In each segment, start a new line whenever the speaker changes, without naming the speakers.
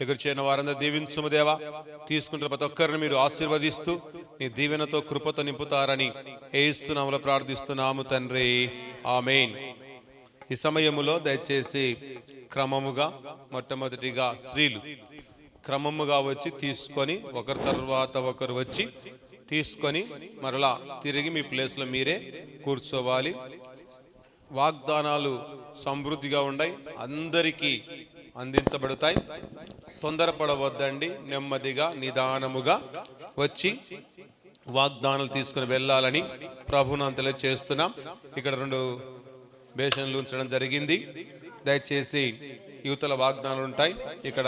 ఎగురు చేయని వారందరూ దీవించుము దేవా. తీసుకుంటున్న ప్రతి ఒక్కరిని మీరు ఆశీర్వదిస్తూ నీ దీవెనతో కృపతో నింపుతారని యేసు నామములో ప్రార్థిస్తున్నాము తండ్రి, ఆమేన్. ఈ సమయములో దయచేసి క్రమముగా మొట్టమొదటిగా స్త్రీలు క్రమముగా వచ్చి తీసుకొని ఒకరి తర్వాత ఒకరు వచ్చి తీసుకొని మరలా తిరిగి మీ ప్లేస్లో మీరే కూర్చోవాలి. వాగ్దానాలు సమృద్ధిగా ఉన్నాయి, అందరికీ అందించబడతాయి. తొందరపడవద్దండి, నెమ్మదిగా నిదానముగా వచ్చి వాగ్దానాలు తీసుకుని వెళ్ళాలని ప్రభువును తెలియజేస్తున్నాం. ఇక్కడ 2 బేషన్లు ఉంచడం జరిగింది. దయచేసి యువతల వాగ్దానాలు ఉంటాయి, ఇక్కడ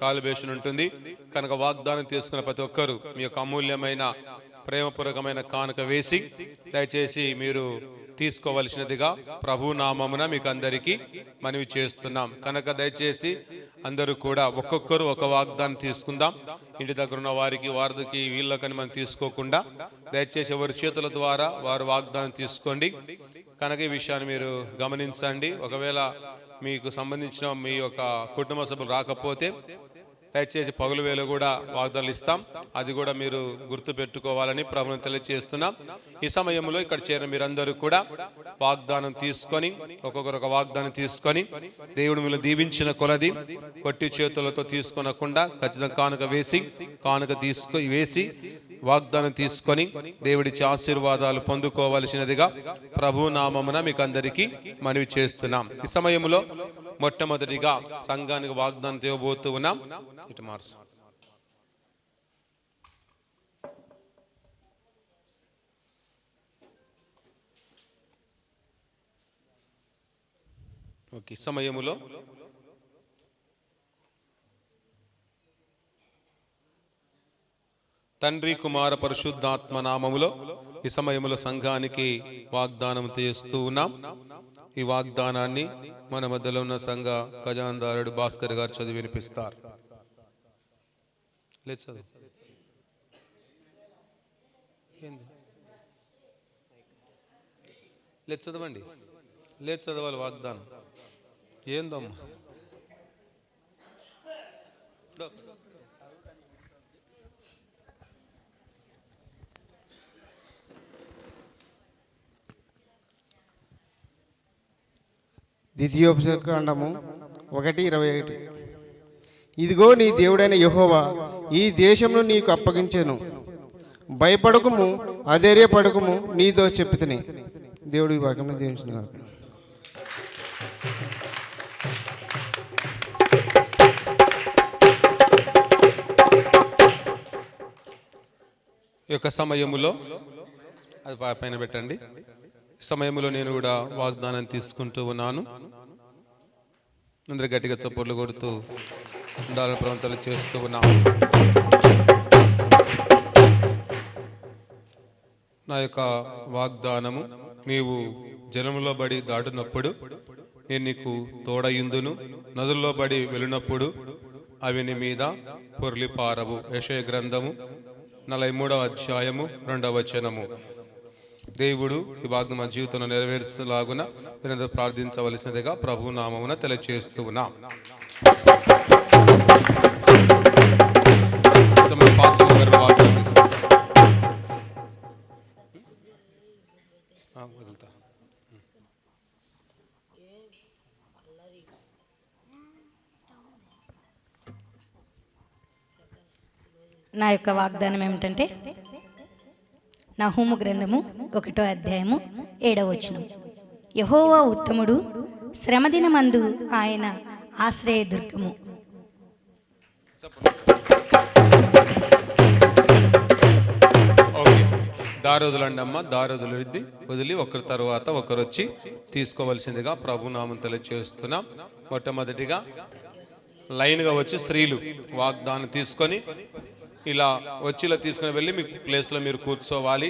కాలు బేషన్ ఉంటుంది కనుక వాగ్దానం తీసుకున్న ప్రతి ఒక్కరు మీ యొక్క అమూల్యమైన ప్రేమపూర్వకమైన కానుక వేసి దయచేసి మీరు తీసుకోవలసినదిగా ప్రభు నామమున మీకు అందరికీ మనవి చేస్తున్నాం. కనుక దయచేసి అందరూ కూడా ఒక్కొక్కరు ఒక వాగ్దానం తీసుకుందాం. ఇంటి దగ్గర ఉన్న వారికి వీళ్ళకని మనం తీసుకోకుండా దయచేసి ఎవరి చేతుల ద్వారా వారు వాగ్దానం తీసుకోండి. కనుక ఈ విషయాన్ని మీరు గమనించండి. ఒకవేళ మీకు సంబంధించిన మీ యొక్క కుటుంబ సభ్యులు రాకపోతే దయచేసి పగులు వేళ కూడా వాగ్దానాలు ఇస్తాం, అది కూడా మీరు గుర్తు పెట్టుకోవాలని ప్రభువును తెలియజేస్తున్నాం. ఈ సమయంలో ఇక్కడ చేరిన మీరందరూ కూడా వాగ్దానం తీసుకొని ఒక్కొక్కరు ఒక వాగ్దానం తీసుకొని దేవుడు మీరు దీవించిన కొలది కొట్టి చేతులతో తీసుకొనకుండా ఖచ్చితంగా కానుక వేసి వాగ్దానం తీసుకొని దేవుడిచ్చే ఆశీర్వాదాలు పొందుకోవలసినదిగా ప్రభు నామమున మీకు అందరికీ మనవి చేస్తున్నాం. ఈ సమయంలో మొట్టమొదటిగా సంఘానికి వాగ్దానం చేయబోతూ ఉన్నాం. ఇటు మార్చు. ఓకే, సమయములో తండ్రి కుమార పరిశుద్ధాత్మ నామములో ఈ సమయంలో సంఘానికి వాగ్దానం చేస్తూ ఉన్నాం. ఈ వాగ్దానాన్ని మన మధ్యలో ఉన్న సంఘ ఖజాందారుడు భాస్కర్ గారు చదివి వినిపిస్తారు. చదవండి, చదవాలి వాగ్దానం ఏందమ్మా.
ద్వితీయోపదేశకాండము 1:21. ఇదిగో నీ దేవుడైన యెహోవా ఈ దేశమును నీకు అప్పగించెను, భయపడకుము అధైర్యపడకుము నీతో చెప్పుతిని. దేవుడి వాక్యము దీవించును.
ఈ యొక్క సమయములో అది పైన పెట్టండి. సమయంలో నేను కూడా వాగ్దానం తీసుకుంటూ ఉన్నాను. అందరూ గట్టిగా చప్పట్లు కొడుతూ ఉండాలని ప్రవర్తనలు చేస్తూ ఉన్నాను. నా యొక్క వాగ్దానము, నీవు జలములో బడి దాటునప్పుడు నేను నీకు తోడయుందును, నదుల్లో బడి వెళ్ళినప్పుడు అవి నీ మీద పొర్లి పారవు. యెషయా గ్రంథము 43వ అధ్యాయము 2వ వచనము. దేవుడు ఈ వాగ్దానం మన జీవితంలో నెరవేర్చలాగున మీరందరూ ప్రార్థించవలసినదిగా ప్రభు నామమున తెలియజేస్తూ ఉన్నాం.
నా యొక్క వాగ్దానం ఏమిటంటే నహూము గ్రంథము 1వ అధ్యాయము 7వ వచనం. యెహోవా ఉత్తముడు, శ్రమదినమందు ఆయన ఆశ్రయదుర్గము.
దారొదులండి అమ్మ, దారొదులు వదిలి ఒకరి తర్వాత ఒకరు వచ్చి తీసుకోవలసిందిగా ప్రభునామం తెలియజేస్తున్నాం. మొట్టమొదటిగా లైన్గా వచ్చి స్త్రీలు వాగ్దానం తీసుకొని ఇలా తీసుకుని వెళ్ళి మీ ప్లేస్లో మీరు కూర్చోవాలి.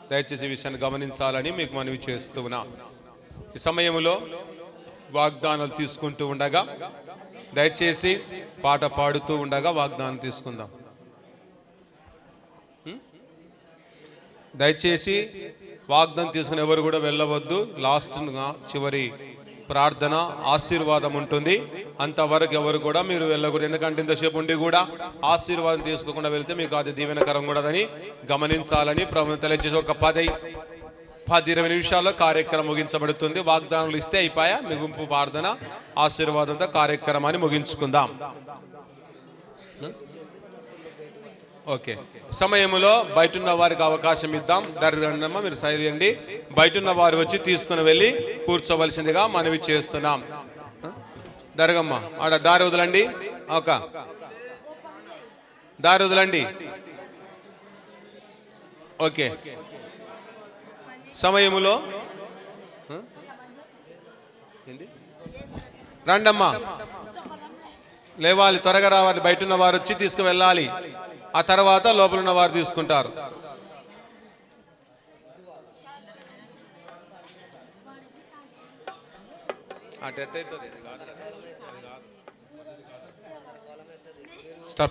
దయచేసి ఈ విషయాన్ని గమనించాలని మీకు మనవి చేస్తున్నా. ఈ సమయంలో వాగ్దానాలు తీసుకుంటూ ఉండగా దయచేసి పాట పాడుతూ ఉండగా వాగ్దానం తీసుకుందాం. దయచేసి వాగ్దానం తీసుకుని ఎవరు కూడా వెళ్ళవద్దు. లాస్ట్ చివరి ప్రార్థన ఆశీర్వాదం ఉంటుంది. అంతవరకు ఎవరు కూడా మీరు వెళ్ళకూడదు. ఎందుకంటే ఇంతసేపు ఉండి కూడా ఆశీర్వాదం తీసుకోకుండా వెళ్తే మీకు అది దీవెనకరం కూడదని గమనించాలని ప్రభుత్వం తెలియజేసి ఒక 10-20 నిమిషాల్లో కార్యక్రమం ముగించబడుతుంది. వాగ్దానాలు ఇస్తే అయిపోయా, మిగుంపు ప్రార్థన ఆశీర్వాదంతో కార్యక్రమాన్ని ముగించుకుందాం. ఓకే, సమయంలో బయట ఉన్న వారికి అవకాశం ఇద్దాం. దరిద్రమ్మ మీరు సైలేండి. బయట ఉన్న వారు వచ్చి తీసుకుని వెళ్ళి కూర్చోవలసిందిగా మనవి చేస్తున్నాం. దరగమ్మ ఆడ దారి వదలండి. ఒక దారి వదలండి. ఓకే, సమయములో రండమ్మా, లేవాలి, త్వరగా రావాలి. బయట ఉన్న వారు వచ్చి తీసుకువెళ్ళాలి. ఆ తర్వాత లోపల ఉన్న వారు తీసుకుంటారు.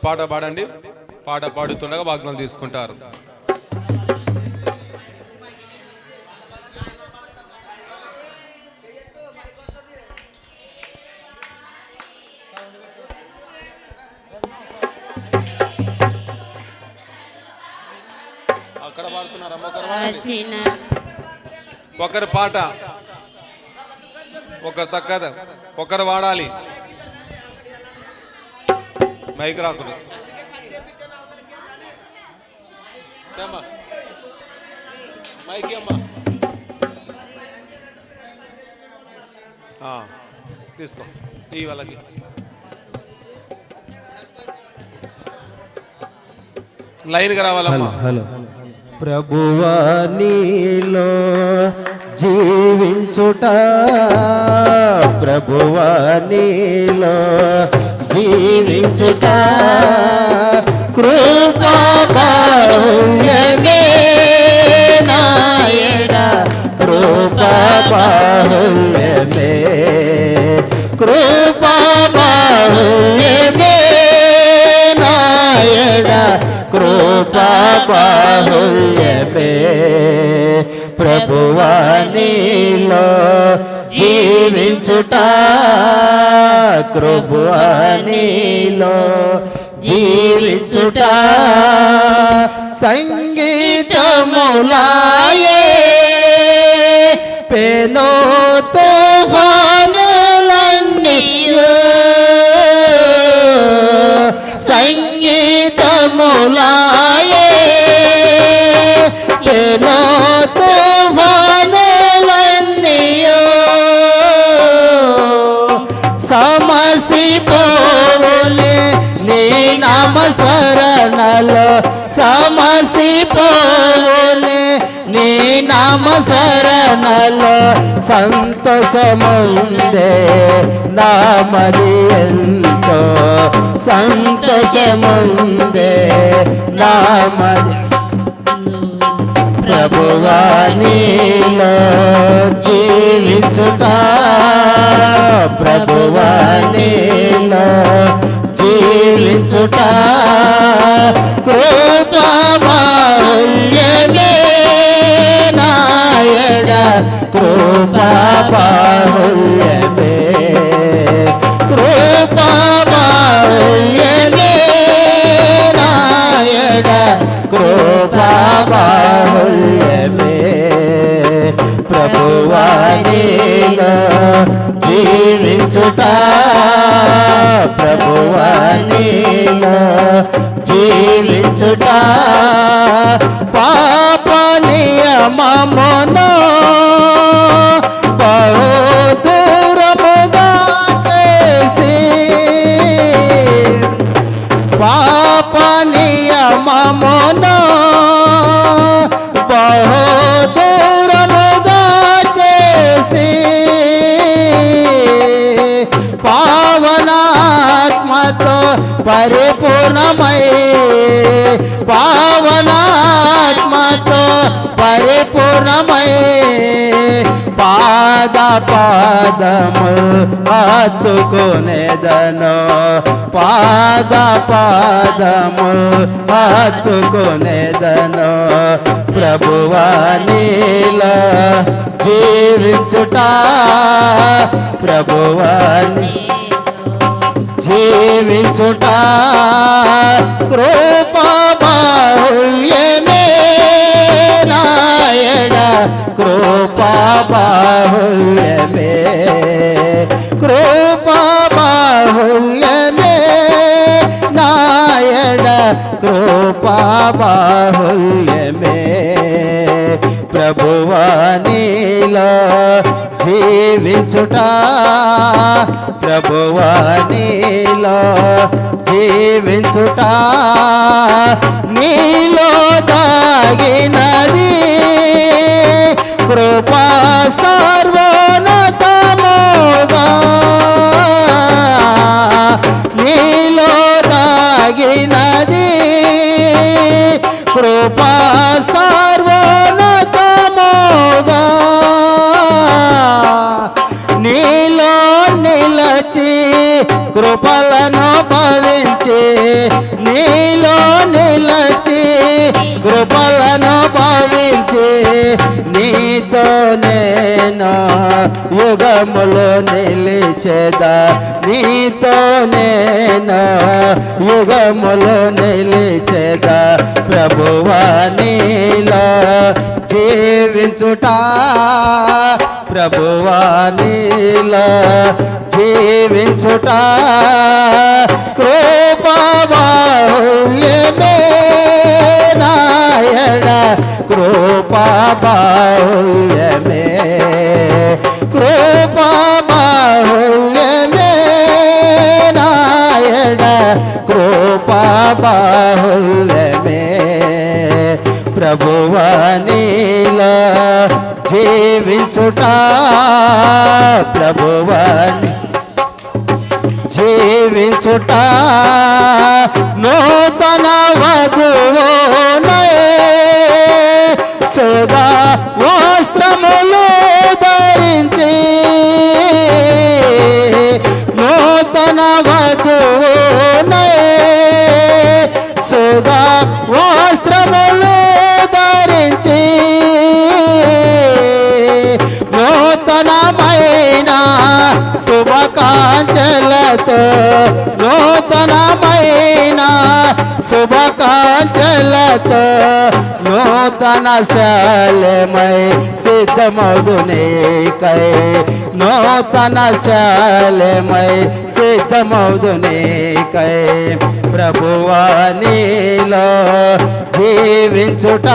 పాట పాడండి. పాట పాడుతుండగా వాగ్దానాలు తీసుకుంటారు. అక్కడ పాడుతున్నారమ్మ, ఒకరు పాట, ఒకరు తక్కద, ఒకరు వాడాలి. మైక్ రాకుడు. మైక్ అమ్మా తీసుకో. ఈ వాళ్ళకి లైన్గా రావాలమ్మా.
హలో. ప్రభువా నీలో జీవించుట, ప్రభువా నీలో జీవించుట, కృపా బాహుళ్యమే నాయడ, కృపా బాహుళ్యమే, కృపా బాహుళ్యమే నాయడ, కృపా బాహుళ్యమే, ప్రభువా నీలో జీవించుట, ప్రభువా నీలో జీవించుట, సంగీతములాయే పెను తుఫానులన్నీయు, సంగీతములాయే పెను తుఫానులన్నీయు, సమసిపోవులే నీ నామస్మరణలో, సమసిపోవులే నీ నామస్మరణలో, సంతోషముందే నామది ఎంతో, సంతోషముందే నామది, ప్రభువా నీలో జీవించుట, ప్రభువా నీలో జీవించుట, కృపా బాహుళ్యమే నాయడ, కృపా బాహుళ్యమే, కృపా బాహుళ్యమే నాయడ, కృపా బాహుళ్యమే, ప్రభువా నీలో జీవించుట, ప్రభువా నీలో జీవించుట, పాప నియమమును బహు దూరముగా చేసి, పాప నియమమును బహు దూరముగా చేసి, పావనాత్మతో పరిపూర్ణమై, పావనాత్మతో పరిపూర్ణమై పాదము హత్తుకొనేదను పాదము హత్తుకొనేదను ప్రభువా నీలో జీవించుట ప్రభువా జీవించుట కృపా బాహుల్యమే నాయడ కృపా బాహుల్యమే కృపా బాహుల్యమే నాయడ కృపా బాహుల్యమే ప్రభువా నీలో జీవించుట ప్రభువా నీలో జీవించుట నీలో దాగినది కృపా సర్వోన్నతముగా నీలో దాగినది కృపా సర్వోన్నతముగా నీలో నిలచి కృపలను భవించి నీలో నిలచి కృపలను భవించి నీతో నేను యుగములో నిలిచేదా నీతో నేను యుగములో నిలిచేదా ప్రభువా నీలో జీవించుట ప్రభువా నీలో జీవించుట కృపా బాహుల్యమే నాయడ కృపా బాహుల్యమే కృపా బాహుల్యమే నాయడ కృపా బాహుల్యమే ప్రభువా నీలో జీవించుట ప్రభువా జీవించుట నూతన వధువునై సదా వస్త్రములు ధరించి నూతన వధువునై సదా వస్త్రములు ధరించి నూతనమైన శుభకాంక్షలతో నూతనమైన శుభకాంక్షలతో నూతన శాలమై సిద్ధమౌదు నీకై నూతన శాలమై సిద్ధమౌదు నీకై ప్రభువా నీలో జీవించుట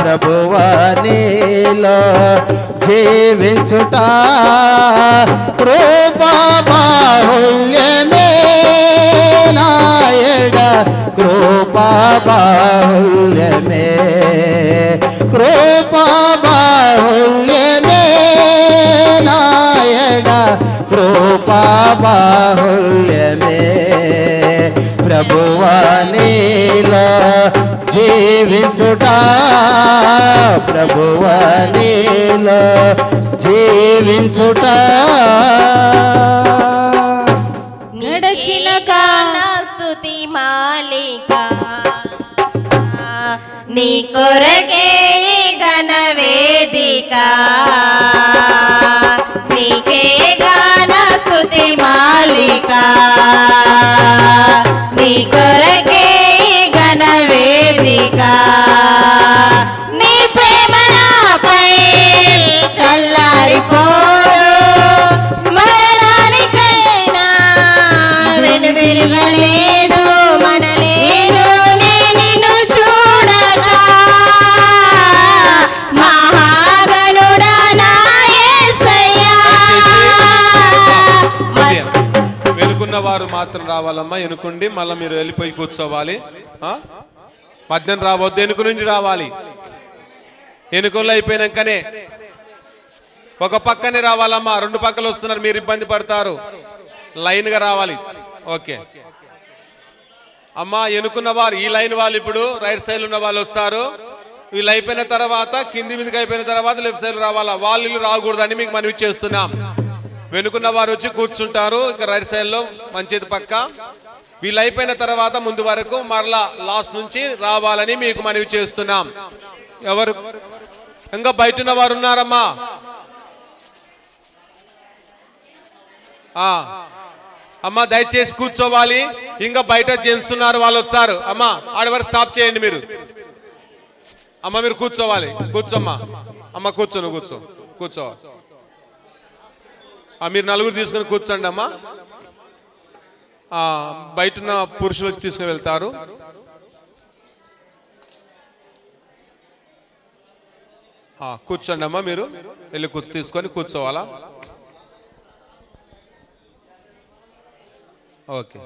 ప్రభువా నీలో జీవించుట కృపా బాహుల్యమే నాయడ కృపా బాహుల్యమే కృపా బాహుల్యమే నాయడ కృపా బాహుల్యమే ప్రభువా నీలో జీవించుట ప్రభువా నీలో జీవించుట
నడచిన కానా స్తుతి మాలిక నీ కొరకే గణ వేదిక నీకే గాన స్తుతి మాలిక నీ కొరకే గణ వేదిక నీ ప్రేమ నాపై చల్లారిపోదు మరణానికైనా వెనుదిరగలేదు మనలేదు నేను చూడగా మహాగణుడా నా యేసయ్యా
వెనుకున్న వారు మాత్రం రావాలమ్మా. ఎనుకుండి మళ్ళీ మీరు వెళ్ళిపోయి కూర్చోవాలి. మధ్యాహ్నం రావద్దు, ఎనుక నుంచి రావాలి. ఎనుకల్లో అయిపోయినాకనే ఒక పక్కనే రావాలమ్మా. రెండు పక్కలు వస్తున్నారు, మీరు ఇబ్బంది పడతారు. లైన్గా రావాలి. ఓకే అమ్మా. ఎనుకున్న వారు ఈ లైన్ వాళ్ళు ఇప్పుడు రైట్ సైడ్ ఉన్న వాళ్ళు వస్తారు. వీళ్ళు అయిపోయిన తర్వాత కింది మీదకి అయిపోయిన తర్వాత లెఫ్ట్ సైడ్ రావాలా, వాళ్ళు ఇల్లు రాకూడదని మీకు మనవి చేస్తున్నాం. వెనుకున్న వారు వచ్చి కూర్చుంటారు ఇక రైట్ సైడ్ లో మంచిది పక్క. వీళ్ళు అయిపోయిన తర్వాత ముందు వరకు మరలా లాస్ట్ నుంచి రావాలని మీకు మనవి చేస్తున్నాం. ఎవరు ఇంకా బయట ఉన్న వారు ఉన్నారమ్మా? అమ్మా దయచేసి కూర్చోవాలి. ఇంకా బయట జెంట్స్ ఉన్నారు, వాళ్ళు వచ్చారు. అమ్మా ఆడవారు స్టాప్ చేయండి మీరు. అమ్మ మీరు కూర్చోవాలి, కూర్చోమ్మా. అమ్మ కూర్చో, నువ్వు కూర్చో, కూర్చో. మీరు నలుగురు తీసుకొని కూర్చోండి అమ్మా. బయట ఉన్న పురుషులు వచ్చి తీసుకుని వెళ్తారు. కూర్చోండి అమ్మా, మీరు వెళ్ళి తీసుకొని కూర్చోవాలా? ఓకే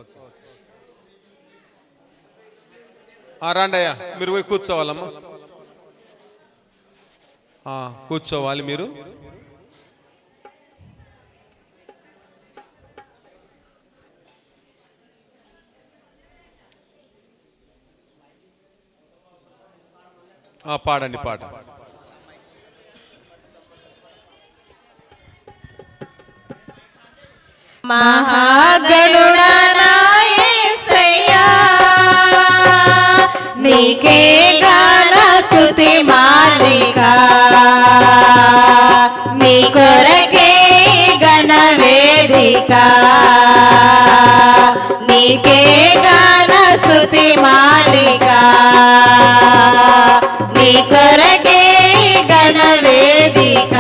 రండి అయ్యా, మీరు పోయి కూర్చోవాలమ్మా. కూర్చోవాలి మీరు. పాడండి పాట.
మహాగణుడా నా యేసయ్యా, నీకే గాన స్తుతి మాలిక, నీ కొరకే గణ వేదిక, నీకే గాన స్తుతి మాలిక, నీ కొరకే గణ వేదిక.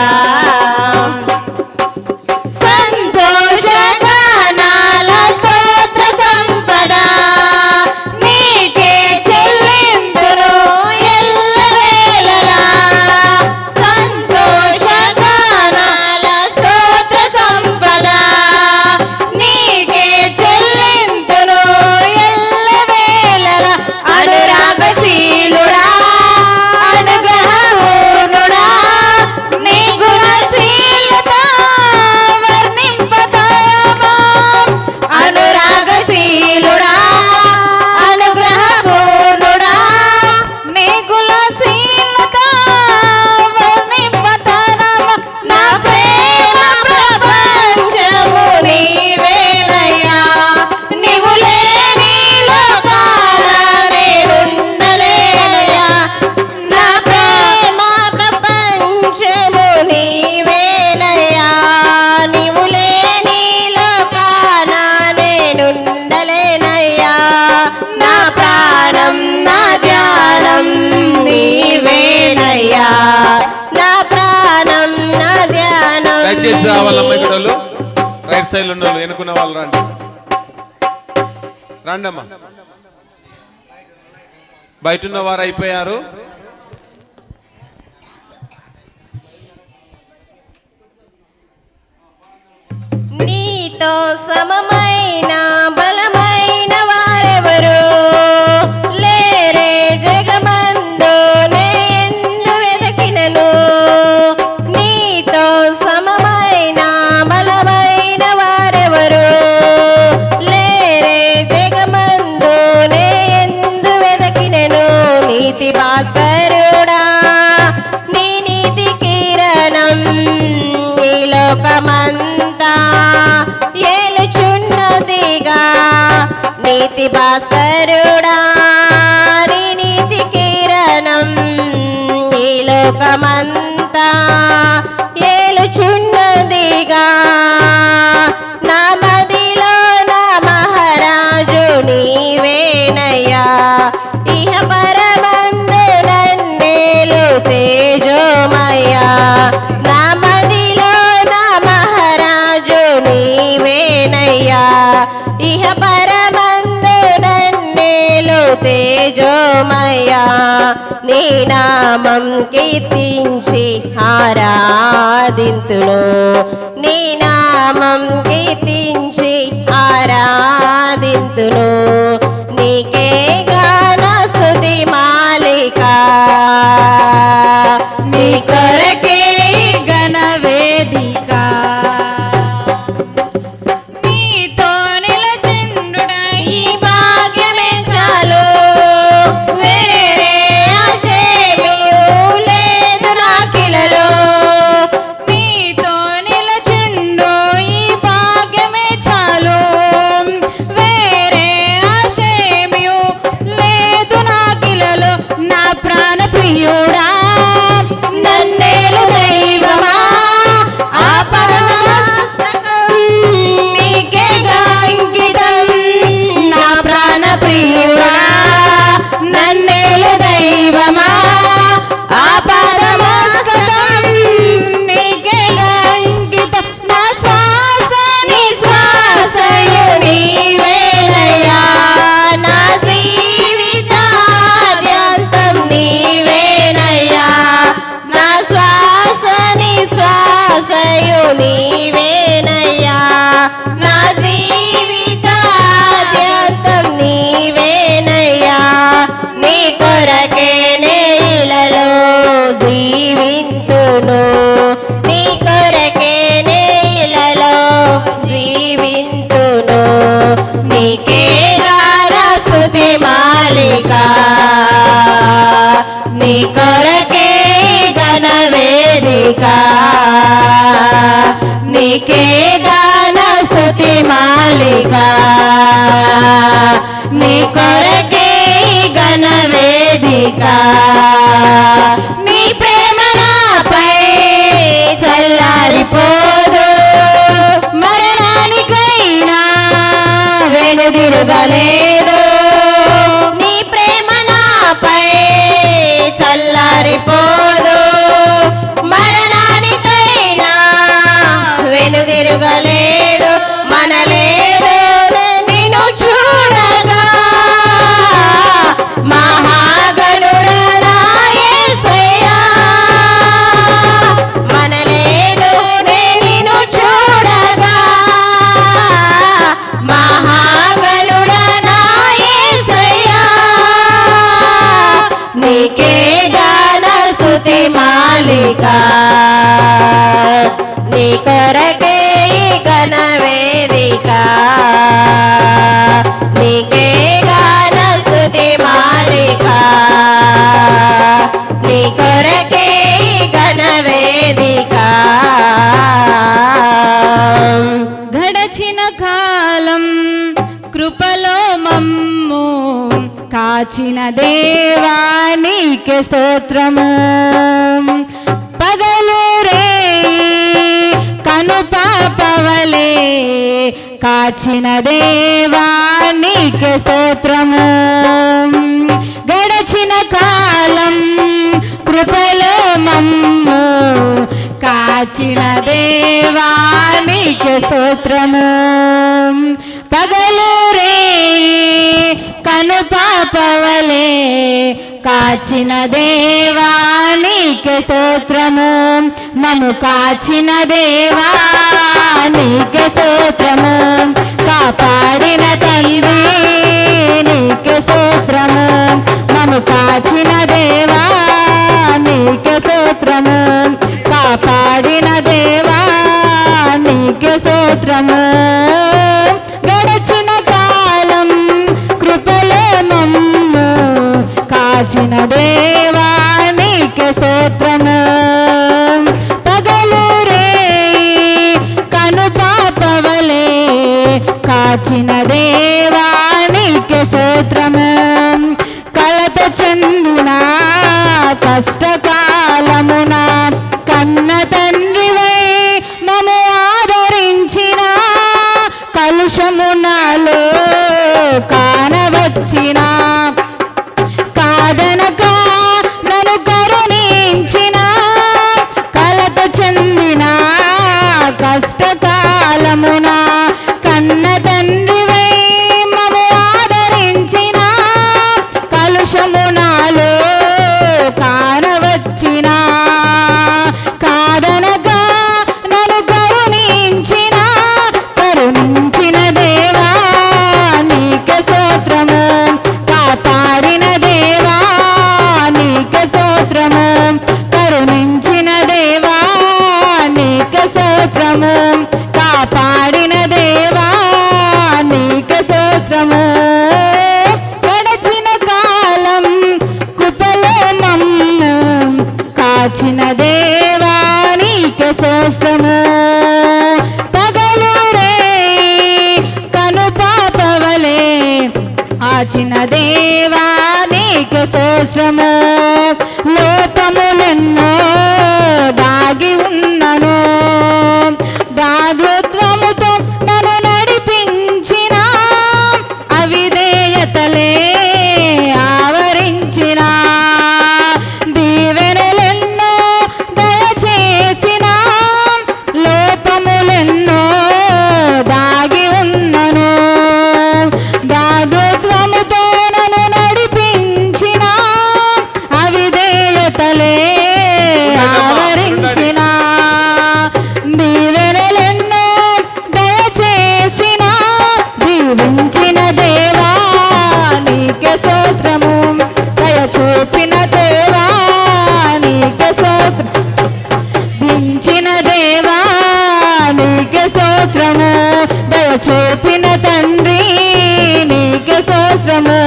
దయచేసి రావాలమ్మ. ఇక్కడ వాళ్ళు రైట్ సైడ్ ఉన్న వాళ్ళు, వెనుకున్న వాళ్ళు రండి, రండమ్మా. బయట ఉన్న వారు అయిపోయారు.
నీతో సమమైన బలమైన వారెవరు లేరే జగమందు నేందు వెదకినను. నీతో సమమైన బలమైన వారెవరు లేరే జగమందు నేందు వెదకినను. నీతి భాస్కరుడా నీ నీతి కిరణం ఈ లోకమంతా ఏలుచున్నదిగా. నీతి భాస్కరుడా నీ నీతి కిరణం ఈ లోకమంతా ఏలుచున్నదిగా. నా మదిలో నా మహారాజు నీవేనయ్యా, ఇహ పరమందు నన్నేలు తేజోమయ్యా. నా మదిలో నా మహారాజు నీవేనయ్యా, ఇహ పరమందు నన్నేలు తేజోమయ్యా. నీ నామం కీర్తించి ఆరాధింతును, నీ నామం కీర్తించి ఆరాధింతును. నీకే గాన స్తుతి మాలిక, నీ కొరకే గణ వేదిక. నీతో నిలచుండుట ఈ భాగ్యమే చాలు, వేరే ఆశేమియు వెనుదిరుగలేదు. నీ ప్రేమ నాపై చల్లారిపోదు, మరణానికైనా వెనుదిరుగలేదు. మనలేదు నిన్ను చూడగా మహాగణుడా నా యేసయ్యా. మనలేదు నిన్ను చూడగా మహాగణుడా నా యేసయ్యా. నీకే గాన స్తుతి మాలిక, నీ కొరకే ఘన వేదిక. నీకే గాన స్తుతి మాలిక, నీ కొరకే ఘన వేదిక.
గడచిన కాలం కృపలో మమ్ము కాచిన దేవా నీకే స్తోత్రము. పగలు రే కను పాపవలే కాచిన దేవా నీకే స్తోత్రము. గడచిన కాలం కృపలో మమ్ము కాచిన దేవా నీకే స్తోత్రము. పగలు రే కను పాపవలే కాచిన దేవా నీకే స్తోత్రము. మము కాచిన దేవా నీకే స్తోత్రము. కాపాడిన తండ్రి నీకే స్తోత్రము. మము కాచిన దేవా నీకే స్తోత్రము. కాపాడిన దేవా నీకే స్తోత్రము. గడచిన కాలం కృపలో మమ్ము కాచిన దేవా నీకే స్తోత్రము. పగలు రే కను పాపవలే కాచిన దేవా నీకే స్తోత్రము. కలత చెందిన కష్టకాలమున కన్న తండ్రివై మము ఆదరించిన, కలుషమునాలో కానవచ్చిన, కాదనక నన్ను కరుణించిన, కలత చెందిన కష్టకాలమున కన్న తండ్రివై మము ఆదరించిన, కలుషమునాలో కానవచ్చిన, కాదనక నన్ను కరుణించిన, కరుణించిన దేవా నీకే స్తోత్రము. కాపాడిన దేవా నీకే స్తోత్రము. కరుణించిన దేవా నీకే స్తోత్రము. కాపాడిన దేవా నీకే స్తోత్రము. గడచిన కాలం కృపలో మమ్ము కాచిన దేవా నీకే స్తోత్రము. పగలు రే కను పాపవలే ఆచిన దేవా నీకే స్తోత్రము. లోపములెన్నో దాగి ఉన్నను, దాతృత్వముతో నన్ను నడిపించిన, అవిధేయతలే ఆవరించిన, దీవెనలెన్నో దయచేసిన, లోపములెన్నో దాగి ఉన్నను, దాతృత్వముతో నన్ను నడిపించిన, అవిధేయతలే ఆవరించిన, దీవెనలెన్నో దయచేసిన, దీవించిన దేవా నీకే స్తోత్రము. దయ చూపిన దేవా నీకే స్తోత్రం. దించిన దేవా నీకే స్తోత్రము. దయ చూపిన తండ్రి నీకే స్తోత్రము.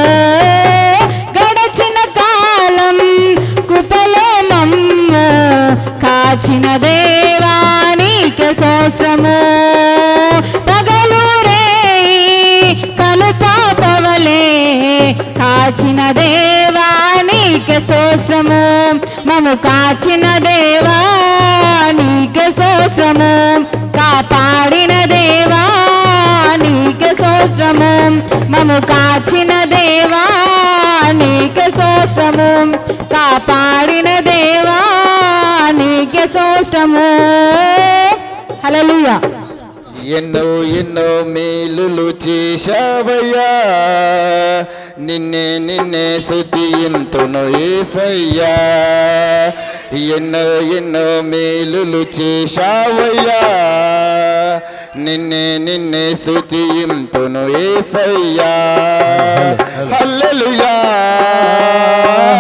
గడచిన కాలం కృపలో మమ్ము కాచిన దేవా నీకే స్తోత్రము. పగలు రే కను పాపవలే కాచిన దేవా నీకే స్తోత్రము. మము కాచిన దేవా నీకే స్తోత్రము. కాపాడిన దేవా నీకే స్తోత్రము. స్తోత్రము మము కాచిన దేవా నీకే స్తోత్రము కాపాడిన దేవా నీకే స్తోత్రము హల్లెలూయా.
ఎన్నో ఎన్నో మేలులు చేశావయ్యా, నిన్నే స్తుతింతును యేసయ్యా. ఎన్నో ఎన్నో మేలులు చేశావయ్యా, నిన్నే స్తుతింతును యేసయ్యా. హల్లెలూయా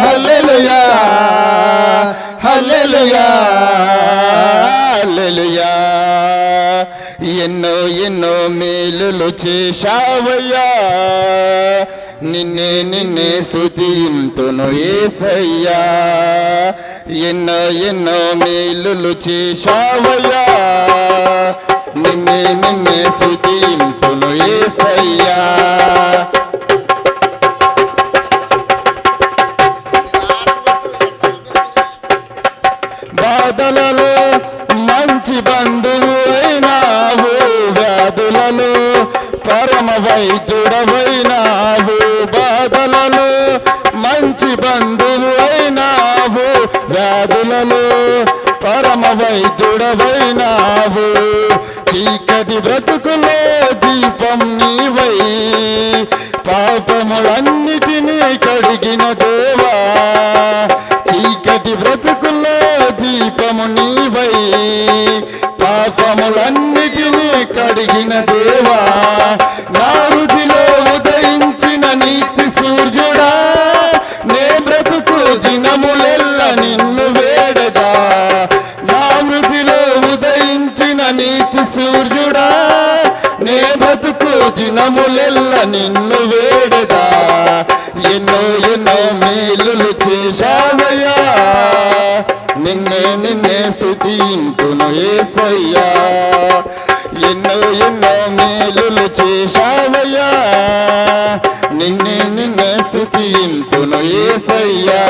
హల్లెలూయా హల్లెలూయా హల్లెలూయా. ఎన్నో ఎన్నో మేలులు చేశావయ్యా, నిన్నే స్తుతింతును యేసయ్యా. ఎన్నో ఎన్నో మేలులు చేశావయ్యా, నిన్నే స్తుతింతును యేసయ్యా. బాధలలో మంచి బంధువు అయినావు, వ్యాధులలో పరమ వైద్యుడవైనావు. బాధలలో మంచి బంధువు అయినావు, వ్యాధులలో పరమ వైద్యుడవైనావు. చీకటి బ్రతుకులో దీపం నీవై, పాపములన్నిటినీ కడిగిన దేవా. చీకటి బ్రతుకుల్లో దీపము నీవై, పాపములన్నిటినీ కడిగిన దేవా. నా వృద్ధిలో ఉదయించిన నీతి సూర్యుడా, నే బ్రతుకు దినములెల్ల నిన్ను వేడదా. నా వృద్ధిలో ఉదయించిన నీతి సూర్యుడా, నే బ్రతుకు దినములెల్ల నిన్ను వేడదా. ఎన్నో ఎన్నో మేలులు చేశావయ్యా, నిన్నే స్తుతింతును యేసయ్యా. ఎన్నో ఎన్నో మేలులు చేశావయ్యా, నిన్నే స్తుతింతును యేసయ్యా.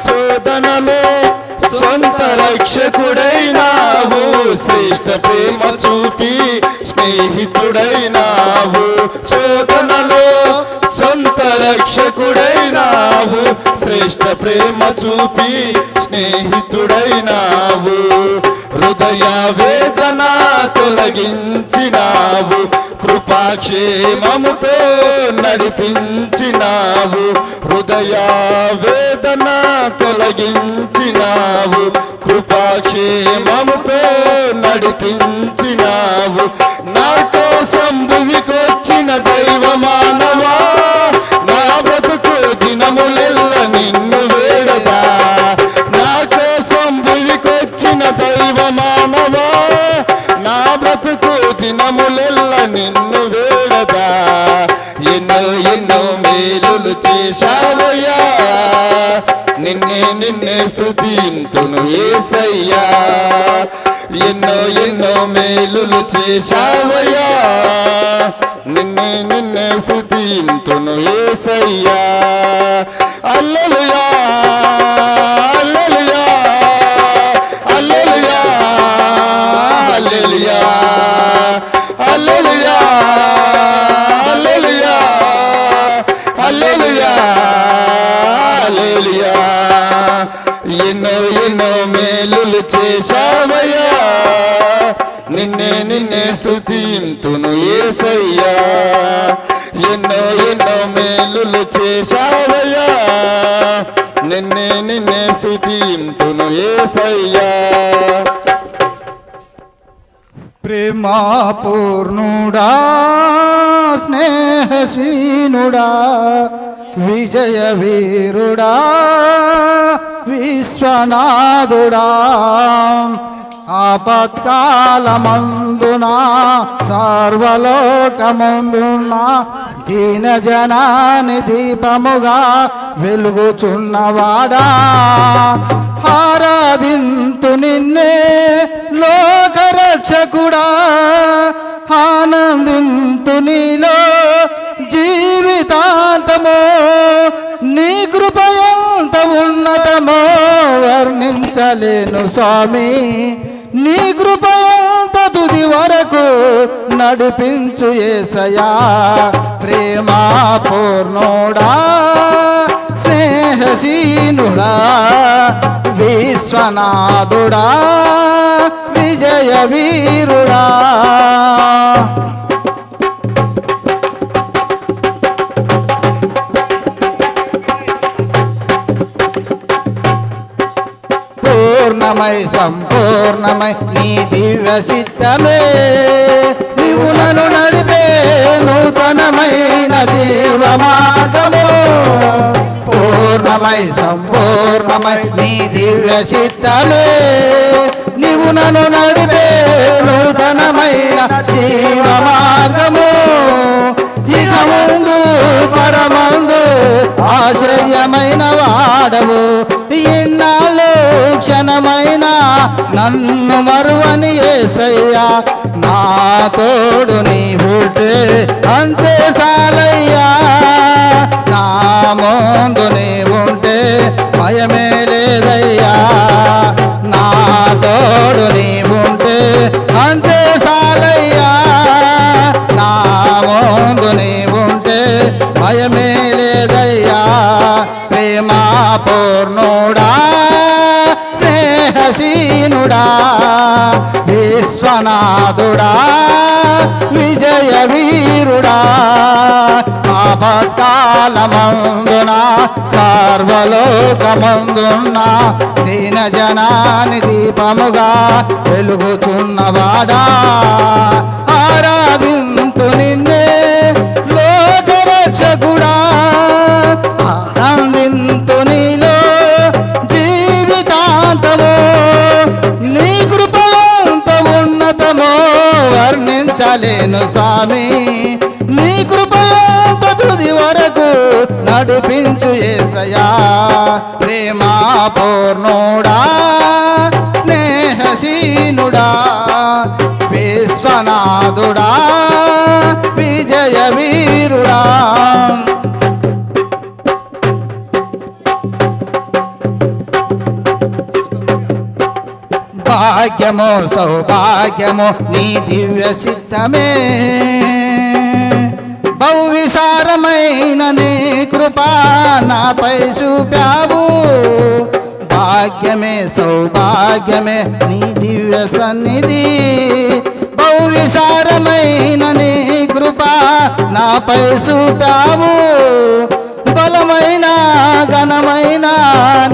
శోధనలో సొంత రక్షకుడైనావు, శ్రేష్ఠ ప్రేమ చూపి స్నేహితుడైనావు. శోధనలో సొంత రక్షకుడైనావు, శ్రేష్ఠ ప్రేమ చూపి స్నేహితుడైనావు. హృదయ వేదన తొలగించినావు, కృపాక్షేమముతో నడిపించినావు. హృదయ వేదన తొలగించినావు, కృపాక్షేమముతో నడిపించినావు. నా కోసం భూమికొచ్చిన దైవ మానవా, నా బ్రతుకు దినములెల్ల నిన్ను వేడదా. నా కోసం భూమికొచ్చిన దైవ మానవా, నా బ్రతుకు దినములెల్ల నిన్ను వేడదా. ఎన్నో ఎన్నో మేలులు చేశావయ్యా, నిన్నే స్తుతింతును యేసయ్యా. ఎన్నో ఎన్నో మేలులు చేశావయ్యా, నిన్నే స్తుతింతును యేసయ్యా. హల్లెలూయా హల్లెలూయా హల్లెలూయా హల్లెలూయా హల్లెలూయా హల్లెలూయా హల్లెలూయా హల్లెలూయా. ఎన్నో ఎన్నో మేలులు చేశావయ్యా, నిన్నే స్తుతింతును యేసయ్యా. ఎన్నో ఎన్నో మేలులు చేశావయ్యా, నిన్నే స్తుతింతును యేసయ్యా.
ప్రేమాపూర్ణుడా స్నేహశీనుడా విజయ వీరుడా విశ్వనాథుడా ఆపత్కాలమందున సర్వలోకమందున దీన జనాని దీపముగా వెలుగుచున్నవాడా ఆరాధింతు నిన్నే లోకరక్షకుడా ఆనందింతు నీలో జీవితాంతము నీ కృపయంత ఉన్నతము వర్ణించలేను స్వామి నీ కృపయంత తుది వరకు నడిపించు యేసయ్యా ప్రేమా పూర్ణోడా స్నేహశీనుడా విశ్వనాథుడా విజయ వీరుడా పూర్ణమై సంపూర్ణమై నీ దివ్య చిత్తమే నీవు నన్ను నడిపే నూతనమైన జీవ మార్గము పూర్ణమై సంపూర్ణమై నీ దివ్య చిత్తమే నీవు నన్ను నడిపే నూతనమైన జీవ మార్గము ఇక ముందు పరమందు ఆశ్చర్యమైన వాడవు ఇన్నాళ్ళు క్షణమైన నన్ను మరువని యేసయ్యా నా తోడు నీ ఉంటే అంతే సాలయ్యా నా ముందు నీ ఉంటే భయమే లేదయ్యా నా తోడు నీ ఉంటే అంతే సాలయ్యా నా ముందు నీ ఉంటే భయమే లేదయ్యా ప్రేమా పూర్ణుడా స్నేహశీనుడా విశ్వనాథుడా విజయ వీరుడా ఆపత్కాలమందున సర్వలోకమందున్న దీన జనాని దీపముగా వెలుగుచున్నవాడా ఆరాధింతు నిన్నే లోకరక్షకుడా ఆనందింతు నీలో జీవితాంతము నీ కృపంత ఉన్నతమో వర్ణించలేను స్వామి నీ కృపంత తుది వరకు నడిపించు యేసయ్యా ప్రేమా పూర్ణుడా స్నేహశీనుడా విశ్వనాథుడా విజయ వీరుడా భాగ్యమో సౌభాగ్యమో నీ దివ్య చిత్తమే బహువిసారమైన నీ కృపా నాపై చూపావు భాగ్యమే సౌభాగ్యమే నీ దివ్య సన్నిధి బహువిసారమైన నీ కృపా నాపై చూపావు బలమైన ఘనమైన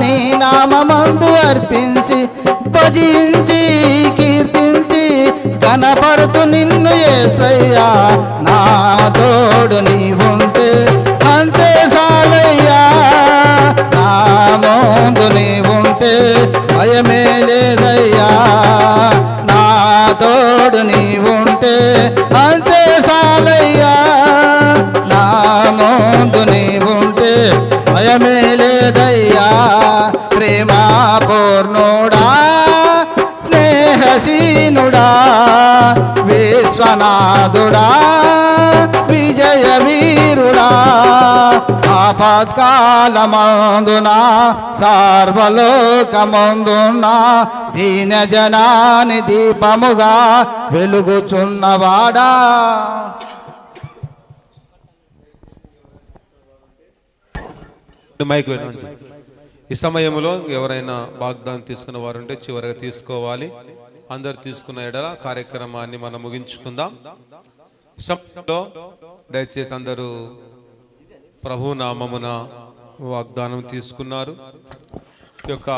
నీ నామమందు అర్పించి భజించి కీర్తించి కనపడుతూ నిన్ను యేసయ్యా నా తోడు నీ ఉంటే అంతే సాలయ్యా నా ముందు నీ ఉంటే భయమే లేదయ్యా నా తోడు నీ ఉంటే అంతే సాలయ్యా నా ముందు నీ ఉంటే భయమే లేదయ్యా ప్రేమా పూర్ణుడా స్నేహశీనుడా విశ్వనాథుడా విజయ వీరుడా ఆపత్కాలమందున సర్వలోకమందున దీన జనాని దీపముగా వెలుగుచున్నవాడా
మైక్ పెట్టండి. ఈ సమయంలో ఎవరైనా వాగ్దానం తీసుకున్న వారు ఉంటే చివరిగా తీసుకోవాలి. అందరు తీసుకున్న ఎడల కార్యక్రమాన్ని మనం ముగించుకుందాం. ఈ సమయంలో దయచేసి అందరూ ప్రభు నామమున వాగ్దానం తీసుకున్నారు. ఈ యొక్క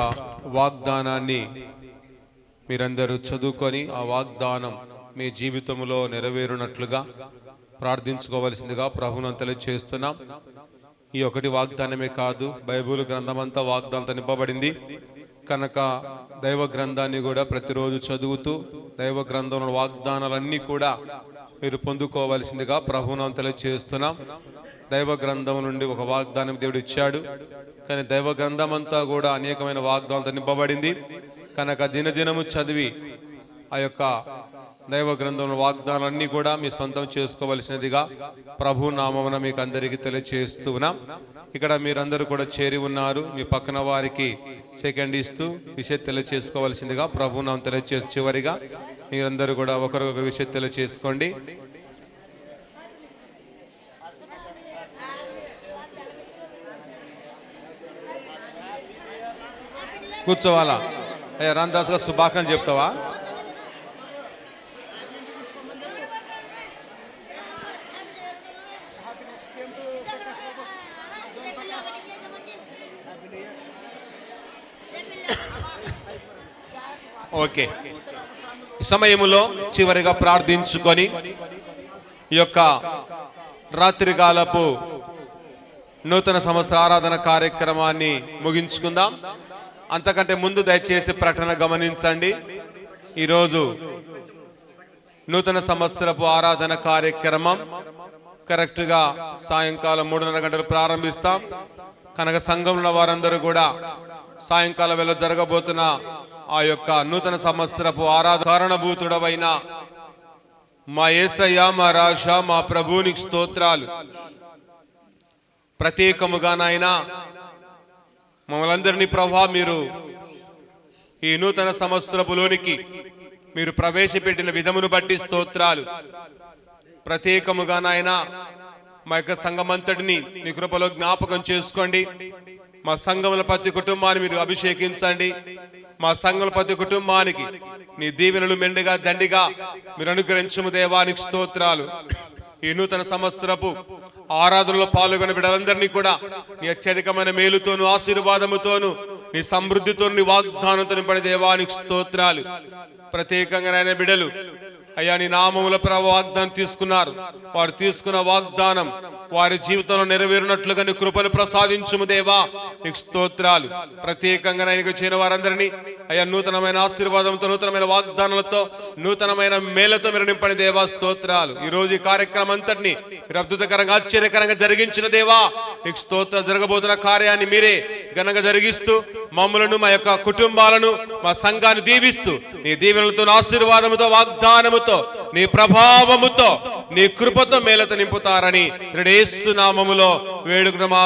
వాగ్దానాన్ని మీరందరూ చదువుకొని ఆ వాగ్దానం మీ జీవితంలో నెరవేరునట్లుగా ప్రార్థించుకోవలసిందిగా ప్రభువును తెలియజేస్తున్నాం. ఈ ఒకటి వాగ్దానమే కాదు, బైబిల్ గ్రంథమంతా వాగ్దానంతో నింపబడింది కనుక దైవ గ్రంథాన్ని కూడా ప్రతిరోజు చదువుతూ దైవ గ్రంథంలో వాగ్దానాలన్నీ కూడా మీరు పొందుకోవలసిందిగా ప్రభువును తెలియజేస్తున్నాం. దైవ గ్రంథం నుండి ఒక వాగ్దానం దేవుడు ఇచ్చాడు, కానీ దైవ గ్రంథం అంతా కూడా అనేకమైన వాగ్దానాలతో నింపబడింది కనుక దినదినము చదివి ఆ యొక్క దైవ గ్రంథంలో వాగ్దానాలన్నీ కూడా మీ సొంతం చేసుకోవలసినదిగా ప్రభు నామమున మీకు అందరికీ తెలియచేస్తూ ఉన్నాం. ఇక్కడ మీరందరూ కూడా చేరి ఉన్నారు. మీ పక్కన వారికి సెకండ్ ఇస్తూ విషయం తెలియచేసుకోవాల్సిందిగా ప్రభు నామం తెలియచేసి చివరిగా మీరందరూ కూడా ఒకరికొకరు విషయం తెలియచేసుకోండి. కూర్చోవాలా? అయ్యా రామదాస్గా శుభాకాంక్షలు చెప్తావా? ఓకే, ఈ సమయములో చివరిగా ప్రార్థించుకొని ఈ యొక్క రాత్రికాలపు నూతన సంవత్సర ఆరాధన కార్యక్రమాన్ని ముగించుకుందాం. అంతకంటే ముందు దయచేసి ప్రకటన గమనించండి. ఈరోజు నూతన సంవత్సరపు ఆరాధన కార్యక్రమం కరెక్ట్గా సాయంకాలం 3:30 గంటలు ప్రారంభిస్తాం కనుక సంఘంలో వారందరూ కూడా సాయంకాలం వేళ జరగబోతున్న ఆ యొక్క నూతన సంవత్సరపు ఆరాధన కారణభూతుడవైన మా యేసయ్య, మా రాజా, మా ప్రభువునికి స్తోత్రాలు. ప్రత్యేకముగా నాయనా మమ్మల్ని అందరినీ ప్రభా మీరు ఈ నూతన సంవత్సరపులోనికి మీరు ప్రవేశపెట్టిన విధమును బట్టి స్తోత్రాలు. ప్రత్యేకముగా నాయనా మా యొక్క సంఘమంతటిని నీ కృపలో జ్ఞాపకం చేసుకోండి. మా సంఘముల ప్రతి కుటుంబాన్ని మీరు అభిషేకించండి. మా సంఘముల ప్రతి కుటుంబానికి నీ దీవెనలు మెండుగా దండిగా మీరు అనుగ్రహించుము దేవానికి స్తోత్రాలు. ఈ నూతన సంవత్సరపు ఆరాధనలో పాల్గొన్న బిడ్డలందరినీ కూడా నీ అత్యధికమైన మేలుతోను ఆశీర్వాదముతోను నీ సమృద్ధితో నీ వాగ్దానంతో నింపడి దేవానికి స్తోత్రాలు. ప్రత్యేకంగా నాయన బిడ్డలు అయ్యా నీ నామముల వాగ్దానం తీసుకున్నారు. వారు తీసుకున్న వాగ్దానం వారి జీవితంలో నెరవేరినట్లుగా నీ కృపను ప్రసాదించుము దేవా నీకు స్తోత్రాలు. ప్రత్యేకంగా నాయనకు చేరిన వారందరినీ అయ్యా నూతనమైన ఆశీర్వాదంతో, నూతనమైన వాగ్దానాలతో, నూతనమైన మేలతో మీరు నింపని దేవా స్తోత్రాలు. ఈ రోజు ఈ కార్యక్రమం అంతటిని మీరు అద్భుతకరంగా ఆశ్చర్యకరంగా జరిగించిన దేవా నీకు స్తోత్రం. జరగబోతున్న కార్యాన్ని మీరే ఘనంగా జరిగిస్తూ మమ్మలను, మా యొక్క కుటుంబాలను, మా సంఘాన్ని దీవిస్తూ నీ దీవెనలతో, ఆశీర్వాదముతో, వాగ్దానముతో, నీ ప్రభావముతో, నీ కృపతో మేలతో నింపుతారని యేసు నామములో వేడుకున్న మా